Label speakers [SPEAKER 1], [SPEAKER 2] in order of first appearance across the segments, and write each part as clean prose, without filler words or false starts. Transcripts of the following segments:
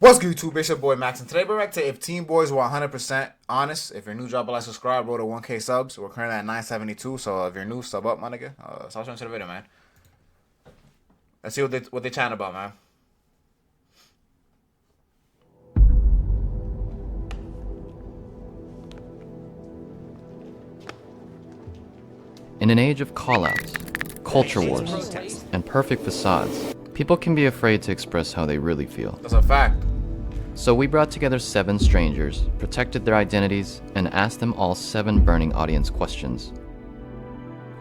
[SPEAKER 1] What's good, YouTube? It's your boy Max, and today we're back to if Teen Boys were 100% honest. If you're new, drop a like, subscribe, roll to 1K subs. We're currently at 972, so if you're new, sub up, my nigga. Stop showing to the video, man. Let's see what they chatting about, man.
[SPEAKER 2] In an age of callouts, culture wars, and perfect facades, people can be afraid to express how they really feel.
[SPEAKER 1] That's a fact.
[SPEAKER 2] So we brought together 7 strangers, protected their identities, and asked them all 7 burning audience questions.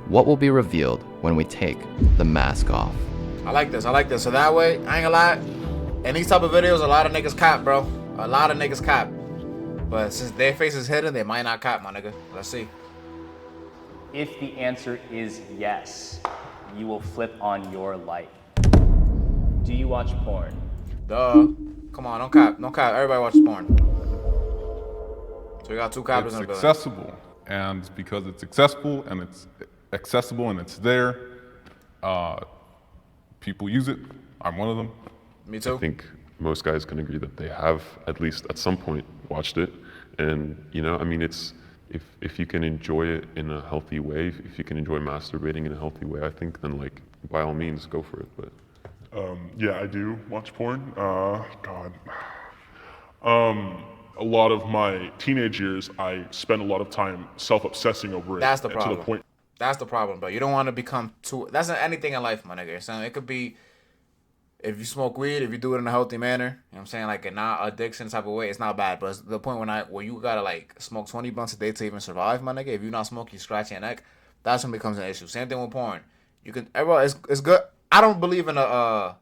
[SPEAKER 2] What will be revealed when we take the mask off?
[SPEAKER 1] I like this. So that way, I ain't gonna lie, in these type of videos, a lot of niggas cop, bro. A lot of niggas cop. But since their face is hidden, they might not cop, my nigga. Let's see.
[SPEAKER 3] If the answer is yes, you will flip on your life. Do you watch porn?
[SPEAKER 1] Duh. Come on, don't cop. Don't cop. Everybody watches porn. So we got 2 coppers in the building.
[SPEAKER 4] It's accessible, and because it's accessible and it's there, people use it. I'm one of them.
[SPEAKER 1] Me too.
[SPEAKER 5] I think most guys can agree that they have, at least at some point, watched it. And, you know, I mean, it's, if you can enjoy it in a healthy way, if you can enjoy masturbating in a healthy way, I think then, like, by all means, go for it. But
[SPEAKER 6] yeah, I do watch porn. God. A lot of my teenage years, I spent a lot of time self-obsessing over it.
[SPEAKER 1] That's the
[SPEAKER 6] To
[SPEAKER 1] problem.
[SPEAKER 6] the point.
[SPEAKER 1] That's the problem, bro. You don't want to become too... That's not anything in life, my nigga. So it could be... If you smoke weed, if you do it in a healthy manner, you know what I'm saying? Like, a not addiction type of way, it's not bad. But it's the point where you gotta, like, smoke 20 blunts a day to even survive, my nigga. If you're not smoking, you scratch your neck. That's when it becomes an issue. Same thing with porn. You can... Everyone, it's good. I don't believe in the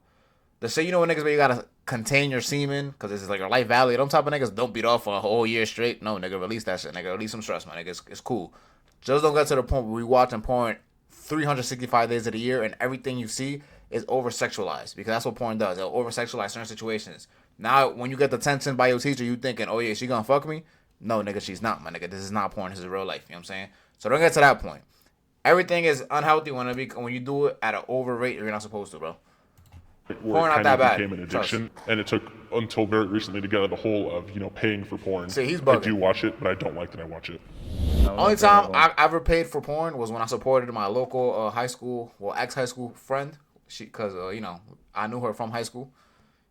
[SPEAKER 1] shit, you know what niggas, where you gotta contain your semen because it's like a life value. Them type of niggas don't beat off for a whole year straight. No, nigga, release that shit, nigga. Release some stress, my nigga. It's cool. Just don't get to the point where we watching porn 365 days of the year and everything you see is over-sexualized, because that's what porn does. It'll over-sexualize certain situations. Now, when you get the attention by your teacher, you thinking, oh yeah, she gonna fuck me? No, nigga, she's not, my nigga. This is not porn. This is real life. You know what I'm saying? So don't get to that point. Everything is unhealthy when you do it at an over rate you're not supposed to, bro.
[SPEAKER 6] Where
[SPEAKER 1] Porn
[SPEAKER 6] it
[SPEAKER 1] not that bad.
[SPEAKER 6] became an addiction, and it took until very recently to get out of the hole of, you know, paying for porn.
[SPEAKER 1] See, he's
[SPEAKER 6] I
[SPEAKER 1] bugging.
[SPEAKER 6] do watch it, but I don't like that I watch it.
[SPEAKER 1] Only time I ever paid for porn was when I supported my local high school, ex-high school friend. Because, you know, I knew her from high school.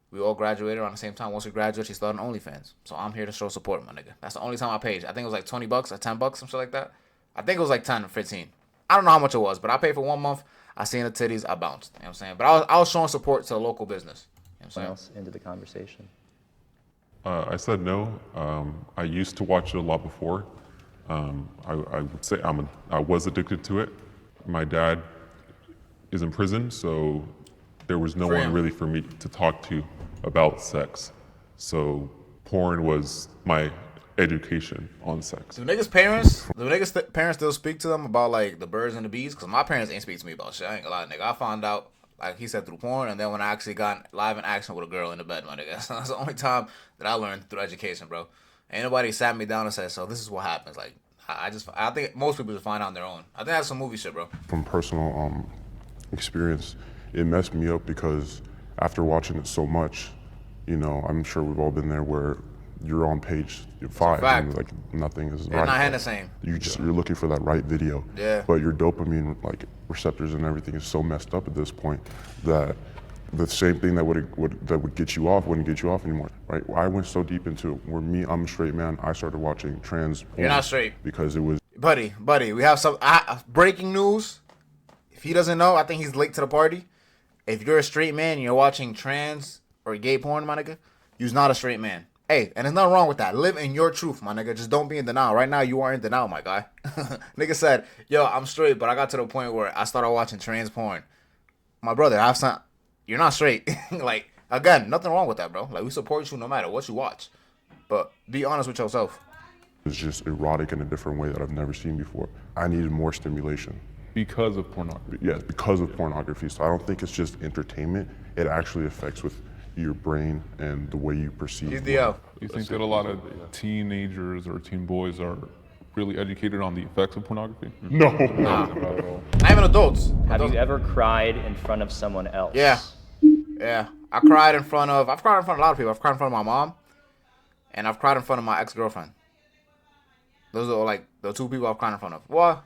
[SPEAKER 1] We all graduated around the same time. Once we graduated, she started OnlyFans. So I'm here to show support, my nigga. That's the only time I paid. I think it was like $20 or $10, some shit like that. I think it was like 10 or 15. I don't know how much it was, but I paid for 1 month. I seen the titties, I bounced. You know what I'm saying? But I was showing support to a local business. You know what I'm saying?
[SPEAKER 3] Else into the conversation.
[SPEAKER 5] I said no. I used to watch it a lot before. I would say I was addicted to it. My dad is in prison, so there was no one really for me to talk to about sex. So porn was my education on sex.
[SPEAKER 1] Do niggas' parents still speak to them about, like, the birds and the bees? Because my parents ain't speak to me about shit. I ain't gonna lie, nigga. I found out, like he said, through porn, and then when I actually got live in action with a girl in the bed, my nigga. So that's the only time that I learned through education, bro. Ain't nobody sat me down and said, so this is what happens. Like, I think most people just find out on their own. I think that's some movie shit, bro.
[SPEAKER 7] From personal experience, it messed me up because after watching it so much, you know, I'm sure we've all been there where you're on page 5 and like nothing is right.
[SPEAKER 1] It's not the same.
[SPEAKER 7] You're looking for that right video.
[SPEAKER 1] Yeah.
[SPEAKER 7] But your dopamine like receptors and everything is so messed up at this point that the same thing that would get you off wouldn't get you off anymore, right? I went so deep into it where I'm a straight man. I started watching trans porn.
[SPEAKER 1] You're not straight.
[SPEAKER 7] Because it was...
[SPEAKER 1] Buddy, we have some breaking news. If he doesn't know, I think he's late to the party. If you're a straight man and you're watching trans or gay porn, my nigga, you're not a straight man. Hey, and there's nothing wrong with that. Live in your truth, my nigga. Just don't be in denial. Right now, you are in denial, my guy. Nigga said, yo, I'm straight, but I got to the point where I started watching trans porn. My brother, you're not straight. Like, again, nothing wrong with that, bro. Like, we support you no matter what you watch. But be honest with yourself.
[SPEAKER 7] It's just erotic in a different way that I've never seen before. I needed more stimulation.
[SPEAKER 4] Because of pornography.
[SPEAKER 7] Yes, because of pornography. So I don't think it's just entertainment. It actually affects with your brain and the way you perceive.
[SPEAKER 1] He's the L.
[SPEAKER 4] You think that a lot of teenagers or teen boys are really educated on the effects of pornography?
[SPEAKER 6] No.
[SPEAKER 1] Not even adults.
[SPEAKER 3] Have you ever cried in front of someone else?
[SPEAKER 1] Yeah. Yeah, I've cried in front of a lot of people. I've cried in front of my mom, and I've cried in front of my ex-girlfriend. Those are like the two people I've cried in front of. Well,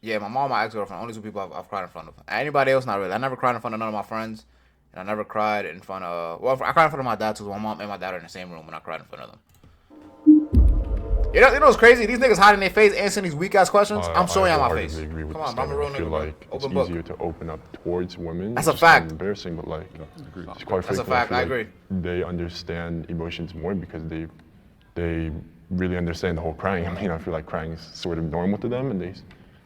[SPEAKER 1] yeah, my mom, my ex-girlfriend, only two people I've cried in front of. Anybody else, not really. I never cried in front of none of my friends, and I never cried in front of. Well, I cried in front of my dad too. My mom and my dad are in the same room, and I cried in front of them. You know what's crazy? These niggas hiding their face, answering these weak ass questions. I'm showing you my face.
[SPEAKER 8] Agree with
[SPEAKER 1] Come on,
[SPEAKER 8] this
[SPEAKER 1] I'm a
[SPEAKER 8] statement.
[SPEAKER 1] real
[SPEAKER 8] I feel
[SPEAKER 1] nigga, bro.
[SPEAKER 8] like it's
[SPEAKER 1] Open book.
[SPEAKER 8] easier to open up towards women.
[SPEAKER 1] That's a
[SPEAKER 8] It's just kind
[SPEAKER 1] fact.
[SPEAKER 8] of embarrassing, but like, it's quite
[SPEAKER 1] That's a
[SPEAKER 8] frequent.
[SPEAKER 1] fact.
[SPEAKER 8] feel
[SPEAKER 1] I
[SPEAKER 8] like
[SPEAKER 1] agree.
[SPEAKER 8] They understand emotions more because they really understand the whole crying. I mean, I feel like crying is sort of normal to them, and they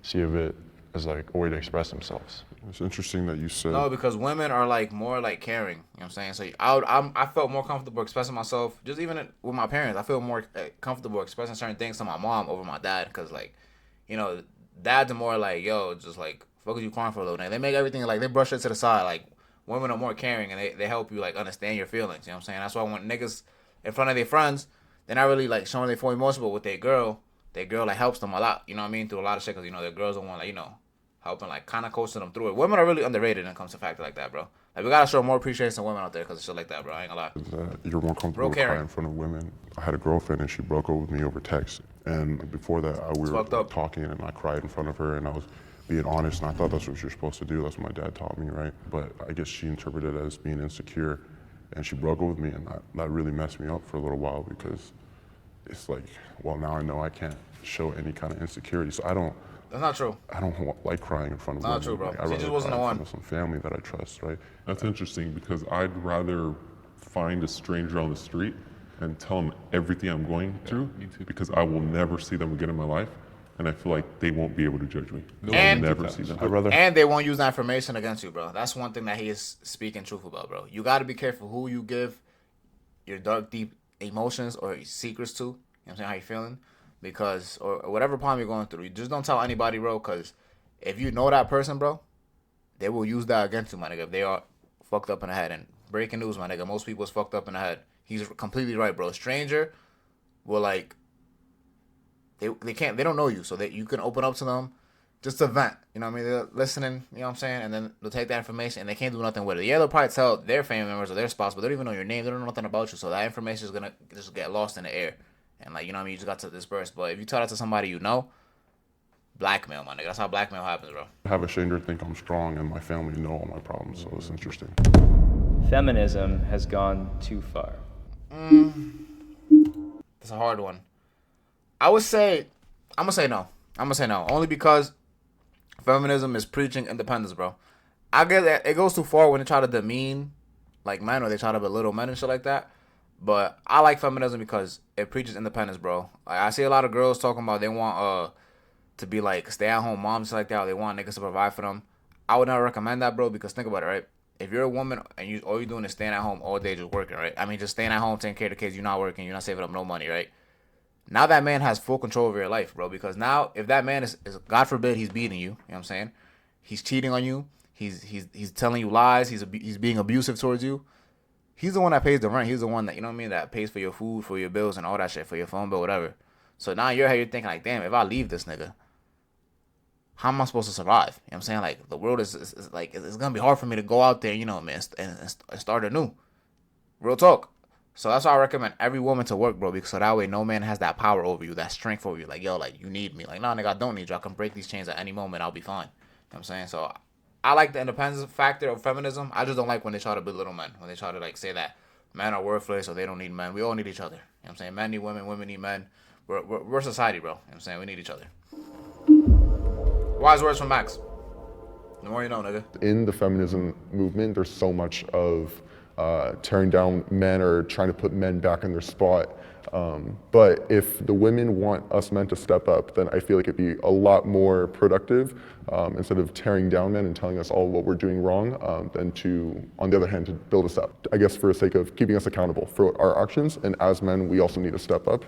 [SPEAKER 8] see of it as like a way to express themselves.
[SPEAKER 7] It's interesting that you said.
[SPEAKER 1] No, because women are like more like caring. You know what I'm saying? So I felt more comfortable expressing myself, just even with my parents. I feel more comfortable expressing certain things to my mom over my dad, because like, you know, dads are more like, yo, just like, fuck is you crying for a little? They make everything like, they brush it to the side. Like, women are more caring, and they help you like understand your feelings. You know what I'm saying? That's why when niggas in front of their friends, they're not really like showing their full emotion, but with their girl like helps them a lot. You know what I mean? Through a lot of shit, because you know their girls don't want, like, you know, helping like kind of coaching them through it. Women are really underrated when it comes to factors like that, bro. Like, we gotta show more appreciation to women out there because of shit like that, bro. I ain't gonna lie.
[SPEAKER 7] That you're more comfortable
[SPEAKER 1] Real
[SPEAKER 7] with
[SPEAKER 1] caring.
[SPEAKER 7] crying in front of women. I had a girlfriend and she broke up with me over text. And before that, we were
[SPEAKER 1] fucked up.
[SPEAKER 7] talking and I cried in front of her and I was being honest, and I thought that's what you're supposed to do. That's what my dad taught me, right? But I guess she interpreted it as being insecure, and she broke up with me, and that really messed me up for a little while, because it's like, well, now I know I can't show any kind of insecurity, so
[SPEAKER 1] That's not true.
[SPEAKER 7] I don't like crying in front of
[SPEAKER 1] Not
[SPEAKER 7] women.
[SPEAKER 1] true, bro.
[SPEAKER 7] Like,
[SPEAKER 1] She
[SPEAKER 7] I'd
[SPEAKER 1] just
[SPEAKER 7] rather
[SPEAKER 1] wasn't
[SPEAKER 7] cry
[SPEAKER 1] the
[SPEAKER 7] in
[SPEAKER 1] one.
[SPEAKER 7] front of some family that I trust, right?
[SPEAKER 5] That's interesting, because I'd rather find a stranger on the street and tell them everything I'm going through,
[SPEAKER 4] me too.
[SPEAKER 5] because I will never see them again in my life, and I feel like they won't be able to judge me.
[SPEAKER 1] And-
[SPEAKER 5] I'll never see them.
[SPEAKER 7] I'd rather
[SPEAKER 1] And they won't use that information against you, bro. That's one thing that he is speaking truth about, bro. You got to be careful who you give your dark, deep emotions or secrets to. You know what I'm saying? How you feeling? Because, or whatever problem you're going through, you just don't tell anybody, bro, because if you know that person, bro, they will use that against you, my nigga, if they are fucked up in the head. And breaking news, my nigga, most people is fucked up in the head. He's completely right, bro. A stranger will, like, they don't know you, so that you can open up to them just to vent. You know what I mean? They're listening, you know what I'm saying? And then they'll take that information and they can't do nothing with it. Yeah, they'll probably tell their family members or their spouse, but they don't even know your name. They don't know nothing about you. So that information is going to just get lost in the air. And, like, you know what I mean? You just got to disperse. But if you tell that to somebody you know, blackmail, my nigga. That's how blackmail happens, bro.
[SPEAKER 7] have a stranger think I'm strong and my family know all my problems, so it's interesting.
[SPEAKER 3] Feminism has gone too far.
[SPEAKER 1] That's a hard one. I'm gonna say no. Only because feminism is preaching independence, bro. I get that it goes too far when they try to demean like men, or they try to belittle men and shit like that. But I like feminism because it preaches independence, bro. Like, I see a lot of girls talking about they want to be like stay-at-home moms like that, or they want niggas to provide for them. I would never recommend that, bro, because think about it, right? If you're a woman and all you're doing is staying at home all day just working, right? I mean, just staying at home, taking care of the kids, you're not working, you're not saving up no money, right? Now that man has full control over your life, bro, because now if that man is God forbid, he's beating you, you know what I'm saying? He's cheating on you, he's telling you lies, he's being abusive towards you. He's the one that pays the rent. He's the one that, you know what I mean, that pays for your food, for your bills and all that shit, for your phone bill, whatever. So now in your head, you're thinking like, damn, if I leave this nigga, how am I supposed to survive? You know what I'm saying? Like, the world is like, it's going to be hard for me to go out there, you know, man, and start anew. Real talk. So that's why I recommend every woman to work, bro, because so that way no man has that power over you, that strength over you. Like, yo, like, you need me. Like, nah, nigga, I don't need you. I can break these chains at any moment. I'll be fine. You know what I'm saying? So I like the independence factor of feminism. I just don't like when they try to belittle men, when they try to, like, say that men are worthless or they don't need men. We all need each other. You know what I'm saying? Men need women, women need men. We're society, bro. You know what I'm saying? We need each other. Wise words from Max. The more you know, nigga.
[SPEAKER 7] In the feminism movement, there's so much of tearing down men or trying to put men back in their spot. But if the women want us men to step up, then I feel like it'd be a lot more productive, instead of tearing down men and telling us all what we're doing wrong, than to, on the other hand, to build us up. I guess for the sake of keeping us accountable for our actions, and as men, we also need to step up.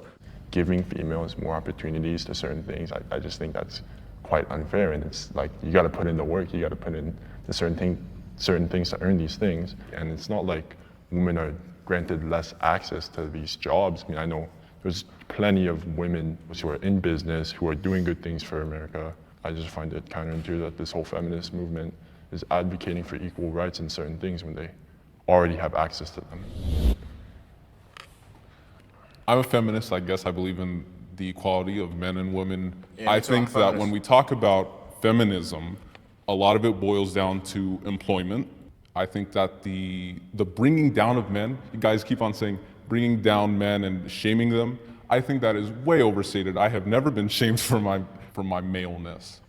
[SPEAKER 8] Giving females more opportunities to certain things, I just think that's quite unfair. And it's like, you got to put in the work, you got to put in the certain things to earn these things. And it's not like women are granted less access to these jobs. I mean, I know there's plenty of women who are in business, who are doing good things for America. I just find it counterintuitive that this whole feminist movement is advocating for equal rights in certain things when they already have access to them.
[SPEAKER 4] I'm a feminist, I guess. I believe in the equality of men and women.
[SPEAKER 1] Yeah,
[SPEAKER 4] I
[SPEAKER 1] me too. I'm
[SPEAKER 4] think that when
[SPEAKER 1] feminist.
[SPEAKER 4] we talk about feminism, a lot of it boils down to employment. I think that the bringing down of men, you guys keep on saying bringing down men and shaming them, I think that is way overstated. I have never been shamed for my maleness.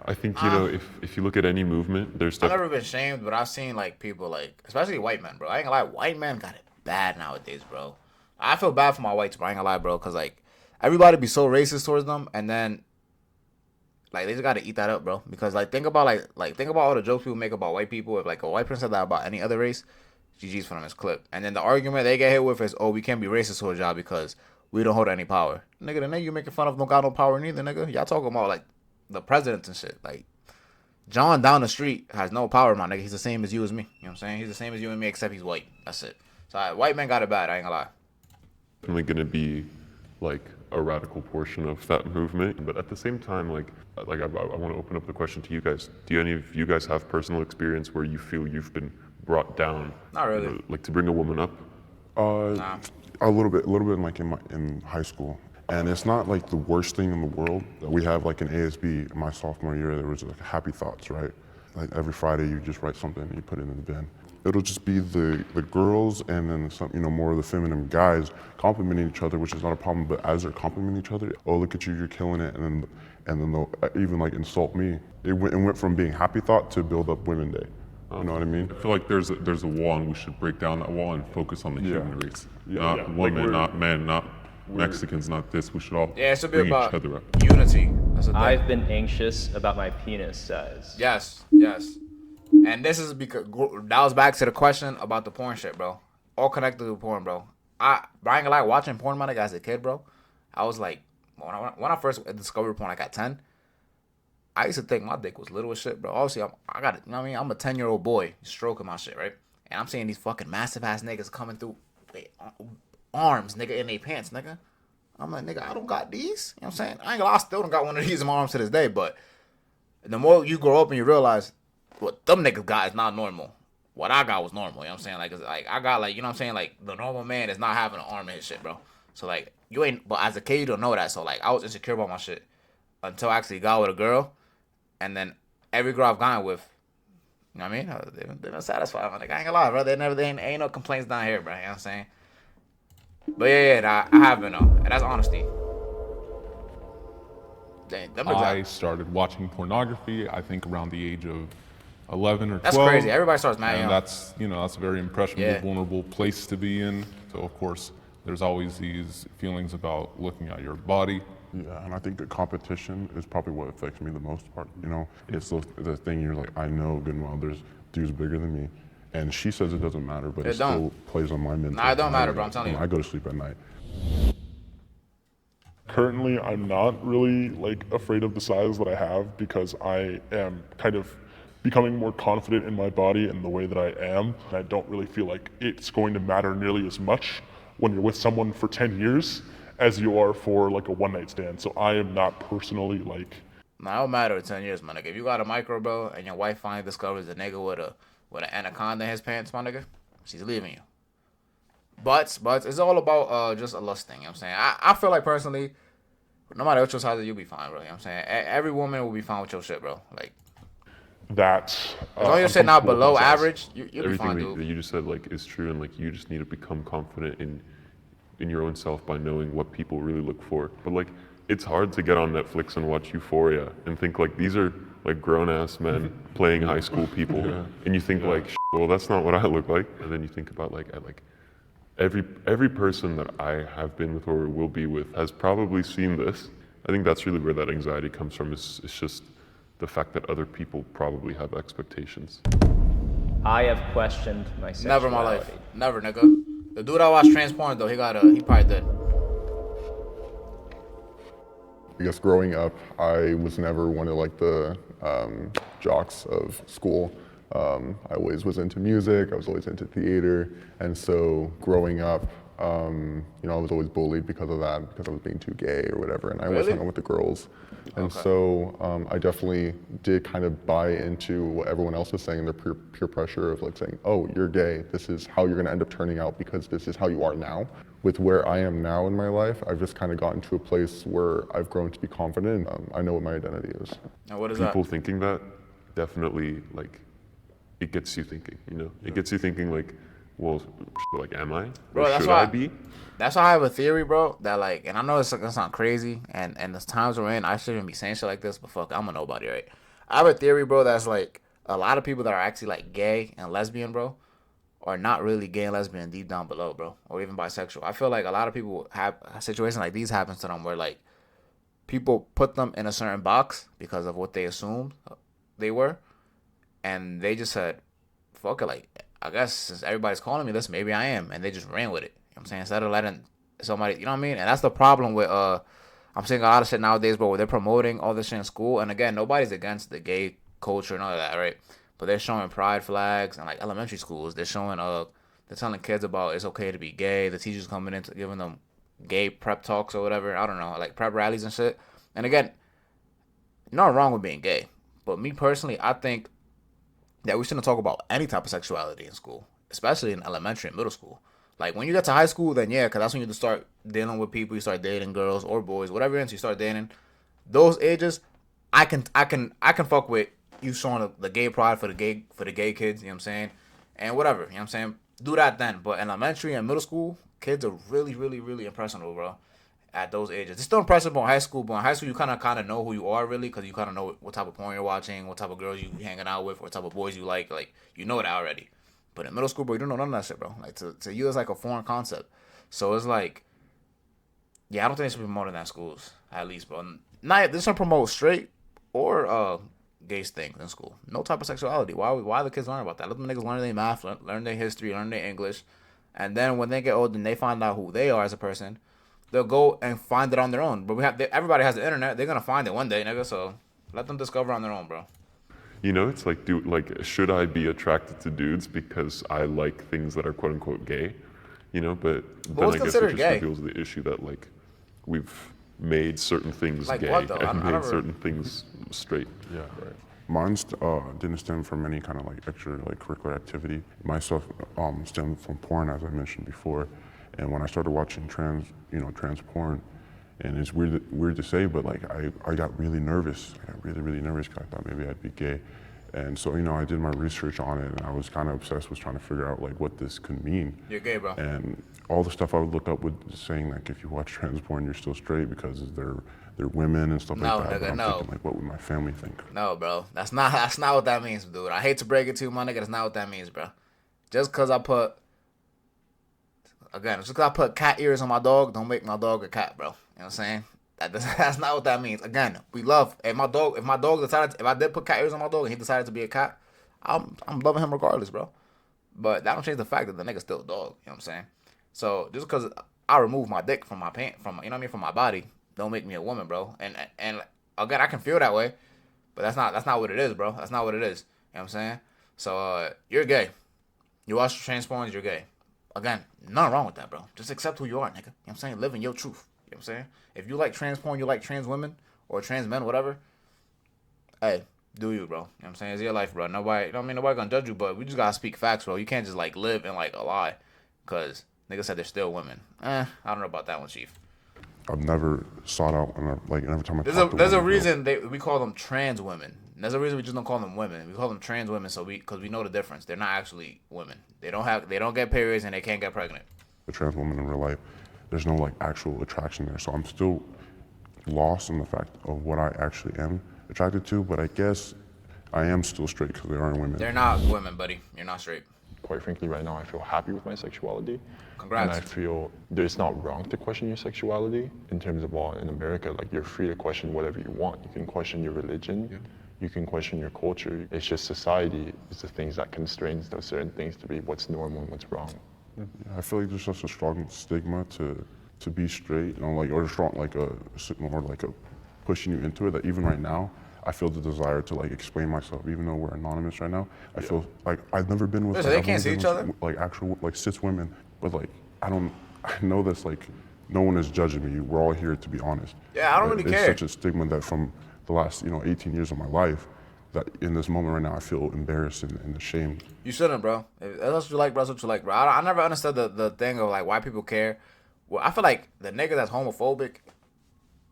[SPEAKER 5] I think, you know, if you look at any movement, there's
[SPEAKER 1] I've never been shamed, but I've seen like people like, especially white men, bro. I ain't gonna lie, white men got it bad nowadays, bro. I feel bad for my whites, bro. I ain't gonna lie, bro, cause like everybody be so racist towards them, and then like they just gotta eat that up, bro. Because like think about all the jokes people make about white people. If like a white person said that about any other race, GG's for them is clip. And then the argument they get hit with is, oh, we can't be racist towards y'all because we don't hold any power. Nigga, the nigga you making fun of don't got no power neither, nigga. Y'all talking about like the presidents and shit. Like John down the street has no power, my nigga. He's the same as you as me. You know what I'm saying? He's the same as you and me, except he's white. That's it. So white men got it bad. I ain't gonna lie.
[SPEAKER 5] definitely going to be like a radical portion of that movement. But at the same time, like I want to open up the question to you guys. Do any of you guys have personal experience where you feel you've been brought down?
[SPEAKER 1] Not really.
[SPEAKER 5] You know, like to bring a woman up?
[SPEAKER 1] Nah.
[SPEAKER 7] A little bit like in high school. And it's not like the worst thing in the world. We have like an ASB, my sophomore year, there was like happy thoughts, right? Like every Friday you just write something and you put it in the bin. It'll just be the girls and then some, you know, more of the feminine guys complimenting each other, which is not a problem, but as they're complimenting each other, oh, look at you, you're killing it, and then they'll even like insult me. It went from being happy thought to build up women day. You know what I mean?
[SPEAKER 5] I feel like there's a wall and we should break down that wall and focus on the human race. Not women,
[SPEAKER 6] Like
[SPEAKER 5] not men, not Mexicans, not this. We should all
[SPEAKER 1] Yeah, it should be
[SPEAKER 5] bring
[SPEAKER 1] about
[SPEAKER 5] each other up.
[SPEAKER 1] unity. That's the thing.
[SPEAKER 3] I've been anxious about my penis size.
[SPEAKER 1] Yes. And this is because that was back to the question about the porn shit, bro. All connected to porn, bro. I ain't gonna lie, watching porn, my nigga, as a kid, bro. I was like, when I first discovered porn, like at 10, I used to think my dick was little as shit, bro. Obviously, I got it. You know what I mean? I'm a 10-year-old boy stroking my shit, right? And I'm seeing these fucking massive ass niggas coming through arms, nigga, in their pants, nigga. I'm like, nigga, I don't got these. You know what I'm saying? I ain't gonna lie, I still don't got one of these in my arms to this day, but the more you grow up and you realize what them niggas got is not normal. What I got was normal, you know what I'm saying? Like, it's like I got like, you know what I'm saying? Like, the normal man is not having an arm in his shit, bro. So like, you ain't, but as a kid, you don't know that. So like, I was insecure about my shit until I actually got with a girl. And then every girl I've gone with, you know what I mean? They've been satisfied. Like, I ain't gonna lie, bro. They ain't no complaints down here, bro. You know what I'm saying? But yeah, I have been, though. And that's honesty. Dang,
[SPEAKER 4] I started watching pornography, I think around the age of 11 or 12.
[SPEAKER 1] That's crazy. Everybody starts mad young.
[SPEAKER 4] And that's, you know, that's a very impressionable,
[SPEAKER 1] Yeah.
[SPEAKER 4] vulnerable place to be in. So of course, there's always these feelings about looking at your body.
[SPEAKER 7] Yeah, and I think the competition is probably what affects me the most part. You know, it's the thing you're like, I know good and well there's dudes bigger than me, and she says it doesn't matter, but it still plays on my mental.
[SPEAKER 1] Nah, it don't matter, bro. I'm telling you.
[SPEAKER 7] I go to sleep at night.
[SPEAKER 6] Currently, I'm not really like afraid of the size that I have because I am kind of becoming more confident in my body and the way that I am. And I don't really feel like it's going to matter nearly as much when you're with someone for 10 years as you are for like a one-night stand. So I am not personally like.
[SPEAKER 1] Nah, it don't matter in 10 years, my nigga. If you got a micro, bro, and your wife finally discovers a nigga with an anaconda in his pants, my nigga, she's leaving you. But it's all about just a lust thing, you know what I'm saying? I feel like personally, no matter what your size, you'll be fine, bro. You know what I'm saying? Every woman will be fine with your shit, bro. Like,
[SPEAKER 6] That
[SPEAKER 1] as long as you're sitting out below average, you'll be
[SPEAKER 5] Everything
[SPEAKER 1] fine,
[SPEAKER 5] that
[SPEAKER 1] dude.
[SPEAKER 5] you just said like is true, and like you just need to become confident in your own self by knowing what people really look for. But like, it's hard to get on Netflix and watch Euphoria and think like these are like grown-ass men playing high school people, and you think like, well, that's not what I look like. And then you think about like every person that I have been with or will be with has probably seen this. I think that's really where that anxiety comes from. It's just the fact that other people probably have expectations.
[SPEAKER 3] I have questioned my sexuality.
[SPEAKER 1] Never in my life. Never, nigga. The dude I watched trans porn, though, he probably did.
[SPEAKER 7] I guess growing up, I was never one of like the jocks of school. I always was into music, I was always into theater, and so growing up, You know, I was always bullied because of that, because I was being too gay or whatever, and I always
[SPEAKER 1] Really?
[SPEAKER 7] hung out with the girls. And
[SPEAKER 1] Okay.
[SPEAKER 7] so I definitely did kind of buy into what everyone else was saying, the peer pressure of like saying, oh, you're gay, this is how you're gonna end up turning out because this is how you are now. With where I am now in my life, I've just kind of gotten to a place where I've grown to be confident. I know what my identity is.
[SPEAKER 1] And what is
[SPEAKER 5] People
[SPEAKER 1] that?
[SPEAKER 5] thinking that definitely, like, it gets you thinking, you know? It gets you thinking, like, well, like, am I?
[SPEAKER 1] Bro,
[SPEAKER 5] Or
[SPEAKER 1] that's
[SPEAKER 5] should
[SPEAKER 1] why
[SPEAKER 5] I be?
[SPEAKER 1] That's why I have a theory, bro, that like, and I know it's not crazy, and the times we're in, I shouldn't be saying shit like this, but fuck, I'm a nobody, right? I have a theory, bro, that's like a lot of people that are actually like gay and lesbian, bro, are not really gay and lesbian deep down below, bro, or even bisexual. I feel like a lot of people have a situation like these happens to them where like people put them in a certain box because of what they assumed they were, and they just said, fuck it, like, I guess since everybody's calling me this, maybe I am, and they just ran with it. You know what I'm saying? Instead of letting somebody, you know what I mean? And that's the problem with I'm seeing a lot of shit nowadays, bro, where they're promoting all this shit in school. And again, nobody's against the gay culture and all of that, right? But they're showing pride flags and like elementary schools. They're showing they're telling kids about it's okay to be gay. The teachers coming in to giving them gay prep talks or whatever. I don't know, like prep rallies and shit. And again, nothing wrong with being gay, but me personally, I think that we shouldn't talk about any type of sexuality in school, especially in elementary and middle school. Like when you get to high school, then yeah, because that's when you start dealing with people. You start dating girls or boys, whatever you're into. You start dating. Those ages, I can fuck with you showing the gay pride for the gay kids. You know what I'm saying, and whatever. You know what I'm saying. Do that then. But in elementary and middle school, kids are really, really, really impressionable, bro. At those ages, it's still impressive in high school. But in high school, you kind of know who you are really, because you kind of know what type of porn you're watching, what type of girls you hanging out with, what type of boys you like. Like you know that already. But in middle school, bro, you don't know none of that shit, bro. Like to you, it's like a foreign concept. So it's like, yeah, I don't think they should be promoting that in schools, at least, bro. Not this should promote straight or gay things in school. No type of sexuality. Why the kids learn about that? Let them niggas learn their math, learn their history, learn their English, and then when they get older and they find out who they are as a person, they'll go and find it on their own. But everybody has the internet. They're gonna find it one day, nigga. So let them discover on their own, bro.
[SPEAKER 5] You know, it's like, should I be attracted to dudes because I like things that are quote unquote gay? You know, but then
[SPEAKER 1] what's
[SPEAKER 5] I guess it
[SPEAKER 1] considered
[SPEAKER 5] just
[SPEAKER 1] gay?
[SPEAKER 5] reveals the issue that like we've made certain things
[SPEAKER 1] Like
[SPEAKER 5] gay
[SPEAKER 1] what, though? I
[SPEAKER 5] and
[SPEAKER 1] never-
[SPEAKER 5] made certain things straight.
[SPEAKER 7] Yeah, right. Mine didn't stem from any kind of like extra like curricular activity. My stuff stemmed from porn, as I mentioned before. And when I started watching trans porn, and it's weird to say, but like I got really nervous. I got really nervous because I thought maybe I'd be gay. And so, I did my research on it, and I was kind of obsessed with trying to figure out like what this could mean.
[SPEAKER 1] You're gay, bro.
[SPEAKER 7] And all the stuff I would look up was saying like if you watch trans porn, you're still straight because they're women and stuff
[SPEAKER 1] No,
[SPEAKER 7] like that.
[SPEAKER 1] nigga,
[SPEAKER 7] But I'm
[SPEAKER 1] no.
[SPEAKER 7] thinking like, what would my family think?
[SPEAKER 1] No, bro. That's not what that means, dude. I hate to break it to you, my nigga. That's not what that means, bro. Just cause I put cat ears on my dog, don't make my dog a cat, bro. You know what I'm saying? That's not what that means. Again, we love. If I did put cat ears on my dog and he decided to be a cat, I'm loving him regardless, bro. But that don't change the fact that the nigga's still a dog. You know what I'm saying? So just because I remove my dick from my from my body, don't make me a woman, bro. And again, I can feel that way, but that's not what it is, bro. That's not what it is. You know what I'm saying? So you're gay. You watch trans porn, you're gay. Again, nothing wrong with that, bro. Just accept who you are, nigga. You know what I'm saying? Live in your truth. You know what I'm saying? If you like trans porn, you like trans women or trans men, whatever, hey, do you, bro. You know what I'm saying? It's your life, bro. Nobody gonna judge you, but we just gotta speak facts, bro. You can't just like live in like a lie, cause niggas said they're still women. I don't know about that one, Chief.
[SPEAKER 7] I've never sought out, and like every time I
[SPEAKER 1] There's
[SPEAKER 7] talk to
[SPEAKER 1] a
[SPEAKER 7] women,
[SPEAKER 1] reason we call them trans women. There's a reason we just don't call them women. We call them trans women because we know the difference. They're not actually women. They don't get periods and they can't get pregnant.
[SPEAKER 7] a trans woman in real life, there's no like actual attraction there. So I'm still lost in the fact of what I actually am attracted to, but I guess I am still straight because they aren't women.
[SPEAKER 1] They're not women, buddy. You're not straight.
[SPEAKER 8] Quite frankly, right now I feel happy with my sexuality.
[SPEAKER 1] Congrats.
[SPEAKER 8] And I feel it's not wrong to question your sexuality. In terms of law in America, like you're free to question whatever you want. You can question your religion. You can question your culture. It's just society is the things that constrains those certain things to be what's normal and what's wrong.
[SPEAKER 7] Yeah, I feel like there's such a strong stigma to be straight, like or strong more like a pushing you into it. That even right now, I feel the desire to like explain myself, even though we're anonymous right now. I feel like I've never been with.
[SPEAKER 1] So
[SPEAKER 7] like,
[SPEAKER 1] they
[SPEAKER 7] I've
[SPEAKER 1] can't
[SPEAKER 7] only
[SPEAKER 1] see
[SPEAKER 7] been
[SPEAKER 1] each
[SPEAKER 7] with,
[SPEAKER 1] other?
[SPEAKER 7] Like actual like cis women, but like I don't I know that's like, no one is judging me. We're all here to be honest.
[SPEAKER 1] Yeah, I don't really
[SPEAKER 7] it's
[SPEAKER 1] care.
[SPEAKER 7] Such a stigma that from the last 18 years of my life, that in this moment right now I feel embarrassed and ashamed.
[SPEAKER 1] You shouldn't, bro. If that's what you like, bro, that's what you like, bro. I never understood the thing of like why people care. Well, I feel like the nigga that's homophobic,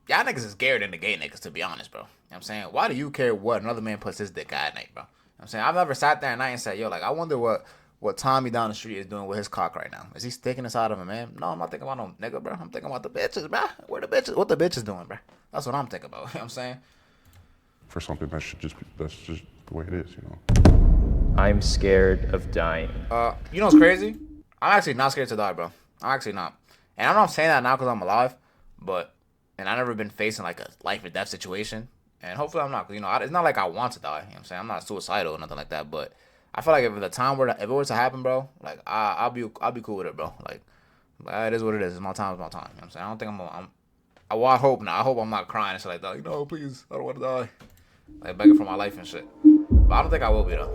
[SPEAKER 1] y'all niggas is scared than the gay niggas, to be honest, bro. You know what I'm saying? Why do you care what another man puts his dick at night, bro? You know what I'm saying? I've never sat there at night and said, yo, like, I wonder what Tommy down the street is doing with his cock right now. Is he sticking inside of a man? No, I'm not thinking about no nigga, bro. I'm thinking about the bitches, bro. Where the bitches? What the bitches doing, bro? That's what I'm thinking about. You know what I'm saying?
[SPEAKER 7] For something that should just be, that's just the way it is, you know.
[SPEAKER 3] I'm scared of dying.
[SPEAKER 1] You know what's crazy? I'm actually not scared to die, bro. I'm actually not. And I'm not saying that now because I'm alive, and I've never been facing like a life or death situation. And hopefully I'm not, it's not like I want to die. You know what I'm saying? I'm not suicidal or nothing like that, but I feel like if the time if it were to happen, bro, like I'll be cool with it, bro. Like it is what it is. It's my time. It's my time. You know what I'm saying? I don't think I hope not. I hope I'm not crying and shit like that. Please, I don't want to die. Like begging for my life and shit. But I don't think I will be though.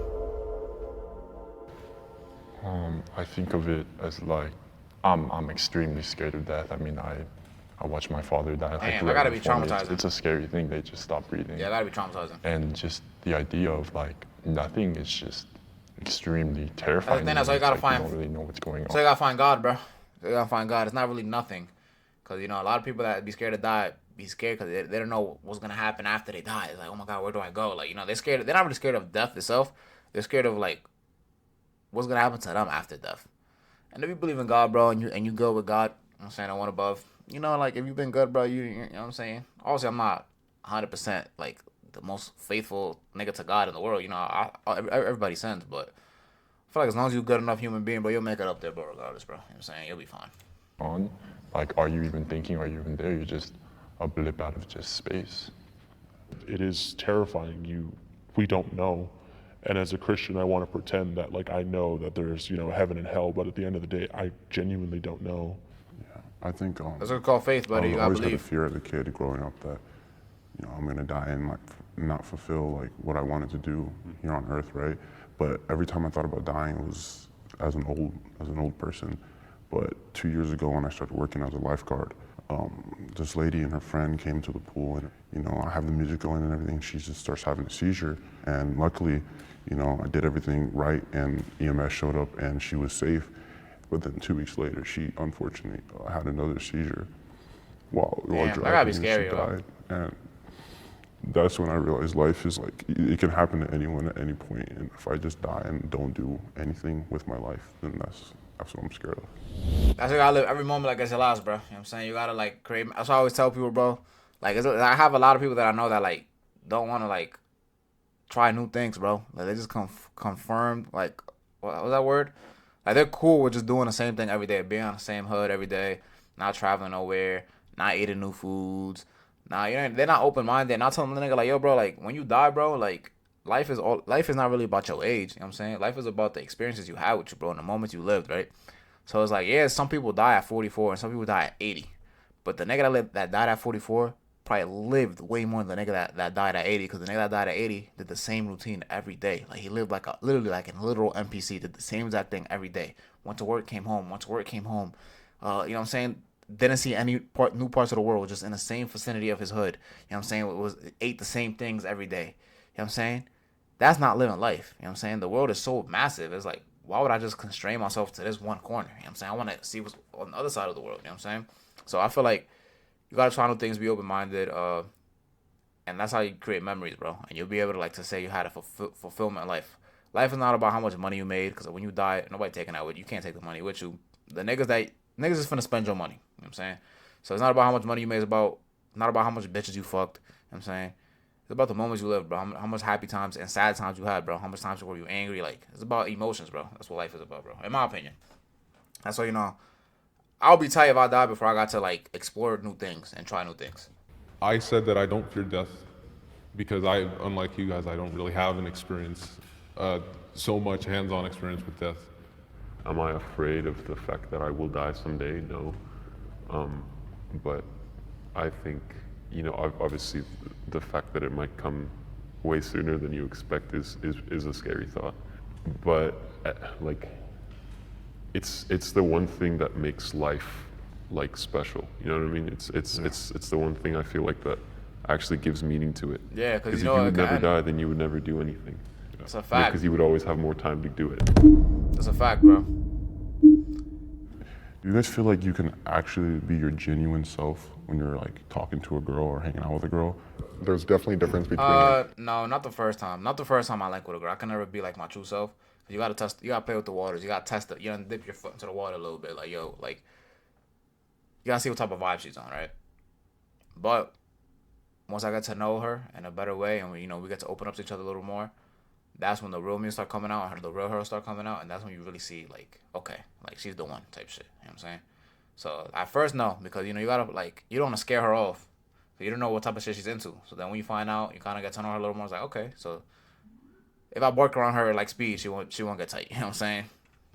[SPEAKER 8] I think of it as like, I'm extremely scared of death. I mean, I watched my father die.
[SPEAKER 1] Damn, I gotta be
[SPEAKER 8] before me.
[SPEAKER 1] traumatizing.
[SPEAKER 8] It's a scary thing. They just stop breathing.
[SPEAKER 1] Yeah, I gotta be traumatizing.
[SPEAKER 8] And just the idea of like nothing is just extremely terrifying.
[SPEAKER 1] That's all you gotta find.
[SPEAKER 8] You don't really know what's going on.
[SPEAKER 1] So you gotta find God, bro. You gotta find God. It's not really nothing, cause a lot of people that be scared to die be scared because they don't know what's gonna happen after they die. It's like, oh my God, where do I go? Like they're scared. They're not really scared of death itself. They're scared of like what's gonna happen to them after death. And if you believe in God, bro, and you go with God, I'm saying I want above. Like if you've been good, bro, you know what I'm saying. Obviously, I'm not 100% like the most faithful nigga to God in the world. Everybody sins, but I feel like as long as you're a good enough human being, bro, you'll make it up there, bro, regardless, bro. You know what I'm saying? You'll be fine.
[SPEAKER 8] Like, are you even thinking? Are you even there? You're just a blip out of just space.
[SPEAKER 6] It is terrifying. We don't know. And as a Christian, I want to pretend that like I know that there's heaven and hell, but at the end of the day, I genuinely don't know.
[SPEAKER 7] Yeah, I think
[SPEAKER 1] that's what it's called faith, buddy. You gotta
[SPEAKER 7] always
[SPEAKER 1] believe.
[SPEAKER 7] had a fear as a kid growing up that I'm gonna die and like not fulfill like what I wanted to do here on Earth, right? But every time I thought about dying, it was as an old person. But 2 years ago, when I started working as a lifeguard, this lady and her friend came to the pool, and I have the music going and everything. She just starts having a seizure, and luckily, I did everything right, and EMS showed up, and she was safe. But then 2 weeks later, she unfortunately had another seizure while
[SPEAKER 1] Damn,
[SPEAKER 7] driving.
[SPEAKER 1] that gotta be scary,
[SPEAKER 7] she died. And that's when I realized life is like, it can happen to anyone at any point. And if I just die and don't do anything with my life, then that's what I'm scared of.
[SPEAKER 1] That's why you gotta live every moment like it's your last, bro. You know what I'm saying? You gotta like create. That's why I always tell people, bro. Like I have a lot of people that I know that like don't want to like try new things, bro. Like they just confirmed like what was that word? Like they're cool with just doing the same thing every day, being on the same hood every day, not traveling nowhere, not eating new foods. Nah, they're not open minded. Not telling the nigga like, yo, bro, like when you die, bro, like life is not really about your age. You know what I'm saying? Life is about the experiences you had with you, bro, and the moments you lived, right? So it's like, yeah, some people die at 44 and some people die at 80. But the nigga that died at 44 probably lived way more than the nigga that died at 80, because the nigga that died at 80 did the same routine every day. Like he lived literally like a literal NPC, did the same exact thing every day. Went to work, came home, went to work, came home. You know what I'm saying? Didn't see any new parts of the world, just in the same vicinity of his hood. You know what I'm saying? Ate the same things every day. You know what I'm saying? That's not living life. You know what I'm saying? The world is so massive. It's like, why would I just constrain myself to this one corner? You know what I'm saying? I want to see what's on the other side of the world. You know what I'm saying? So I feel like you got to try new things, be open-minded, and that's how you create memories, bro. And you'll be able to, like, to say you had a fulfillment in life. Life is not about how much money you made, because when you die, nobody taking that with you. You can't take the money with you. The niggas is finna spend your money. You know what I'm saying? So it's not about how much money you made. It's not about how much bitches you fucked. You know what I'm saying? It's about the moments you lived, bro. How much happy times and sad times you had, bro. How much times were you angry? Like, it's about emotions, bro. That's what life is about, bro. In my opinion. That's why, I'll be tight if I die before I got to, like, explore new things and try new things.
[SPEAKER 4] I said that I don't fear death because unlike you guys, I don't really have an experience, so much hands-on experience with death.
[SPEAKER 5] Am I afraid of the fact that I will die someday? No. But I think, obviously the fact that it might come way sooner than you expect is a scary thought. But like it's the one thing that makes life like special. You know what I mean? It's the one thing I feel like that actually gives meaning to it.
[SPEAKER 1] Yeah, because
[SPEAKER 5] If
[SPEAKER 1] you know
[SPEAKER 5] you would never
[SPEAKER 1] and
[SPEAKER 5] die, then you would never do anything.
[SPEAKER 1] it's a fact.
[SPEAKER 5] Because you would always have more time to do it.
[SPEAKER 1] It's a fact, bro.
[SPEAKER 7] Do you guys feel like you can actually be your genuine self when you're like talking to a girl or hanging out with a girl?
[SPEAKER 6] There's definitely a difference between
[SPEAKER 1] No, not the first time. Not the first time I like with a girl. I can never be like my true self. You gotta test. You gotta play with the waters. You gotta test it. You gotta dip your foot into the water a little bit. Like yo, like you gotta see what type of vibe she's on, right? But once I get to know her in a better way, and we get to open up to each other a little more, that's when the real me start coming out, and the real her start coming out, and that's when you really see like, okay, like she's the one type shit. You know what I'm saying? So at first, no, because you gotta like you don't want to scare her off. You don't know what type of shit she's into. So then when you find out, you kind of get to know her a little more. It's like, okay, so if I work around her like speed, she won't get tight. You know what I'm saying?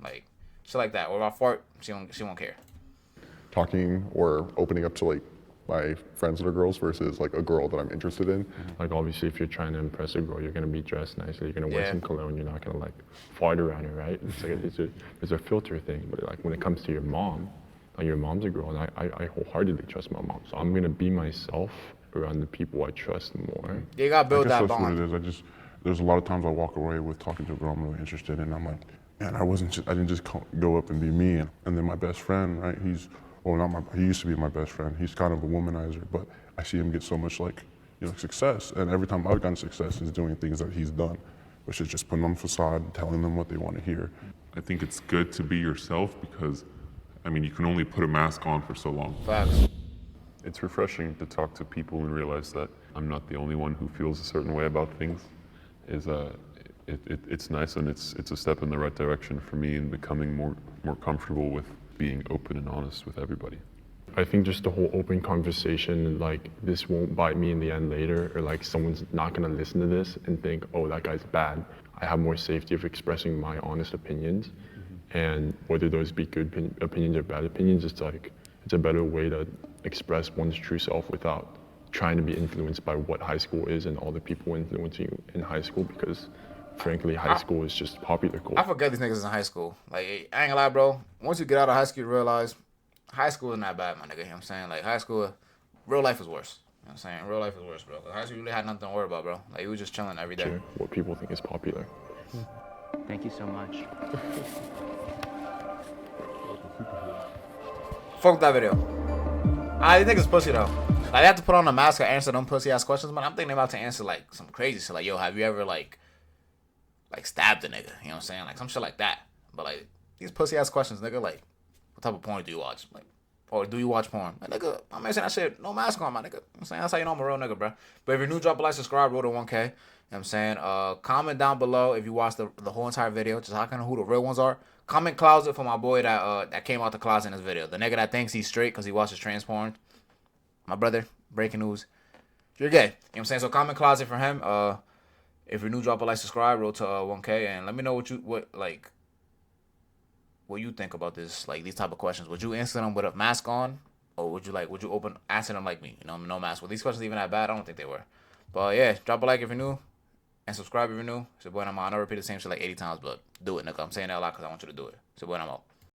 [SPEAKER 1] Like shit like that. Or if I fart, she won't care.
[SPEAKER 6] talking or opening up to like my friends that are girls versus like a girl that I'm interested in.
[SPEAKER 8] Like obviously, if you're trying to impress a girl, you're gonna be dressed nicely. You're gonna wear
[SPEAKER 1] Yeah.
[SPEAKER 8] some cologne. You're not gonna like fart around her, right? It's like it's a filter thing. But like when it comes to your mom, like your mom's a girl, and I wholeheartedly trust my mom. So I'm gonna be myself around the people I trust more.
[SPEAKER 1] You gotta
[SPEAKER 7] I
[SPEAKER 1] build
[SPEAKER 7] guess
[SPEAKER 1] that
[SPEAKER 7] that's
[SPEAKER 1] bond.
[SPEAKER 7] what it is. There's a lot of times I walk away with talking to a girl I'm really interested in, and I'm like, man, I didn't just go up and be me. And then my best friend, right? He used to be my best friend. He's kind of a womanizer, but I see him get so much like, success. And every time I've gotten success is doing things that he's done, which is just putting on a facade and telling them what they want to hear.
[SPEAKER 5] I think it's good to be yourself because, I mean, you can only put a mask on for so long.
[SPEAKER 1] Facts.
[SPEAKER 5] It's refreshing to talk to people and realize that I'm not the only one who feels a certain way about things. It's nice, and it's a step in the right direction for me in becoming more comfortable with being open and honest with everybody.
[SPEAKER 8] I think just the whole open conversation, like this won't bite me in the end later, or like someone's not gonna listen to this and think, oh, that guy's bad. I have more safety of expressing my honest opinions, and whether those be good opinions or bad opinions, it's a better way to express one's true self without trying to be influenced by what high school is and all the people influencing you in high school, because frankly, high school is just popular culture.
[SPEAKER 1] I forget these niggas in high school. Like, I ain't gonna lie, bro. Once you get out of high school, you realize high school is not bad, my nigga. You know what I'm saying? Like, high school, real life is worse. You know what I'm saying? Real life is worse, bro. 'Cause high school, you really had nothing to worry about, bro. Like, you was just chilling every day.
[SPEAKER 8] What people think is popular.
[SPEAKER 3] Thank you so much.
[SPEAKER 1] Fuck that video. These niggas pussy, though. Like, they have to put on a mask and answer them pussy-ass questions, but I'm thinking about to answer, like, some crazy shit. Like, yo, have you ever, like stabbed a nigga? You know what I'm saying? Like, some shit like that. But, like, these pussy-ass questions, nigga, like, what type of porn do you watch? Like, or do you watch porn? Like, nigga, I'm saying that shit, no mask on, my nigga. You know what I'm saying? That's how you know I'm a real nigga, bro. But if you're new, drop a like, subscribe, roll to 1K. You know what I'm saying? Comment down below if you watched the whole entire video, just how kind of who the real ones are. Comment closet for my boy that came out the closet in this video. The nigga that thinks he's straight because he watches trans porn. My brother, breaking news. You're gay. You know what I'm saying? So comment closet for him. If you're new, drop a like, subscribe, roll to 1K, and let me know what you think about this, like these type of questions. Would you answer them with a mask on, or would you answer them like me? You know, no mask. Were these questions even that bad? I don't think they were. But yeah, drop a like if you're new, and subscribe if you're new. It's your boy, I'm out. I know I repeat the same shit like 80 times, but do it, nigga. I'm saying that a lot because I want you to do it. It's your boy, I'm out.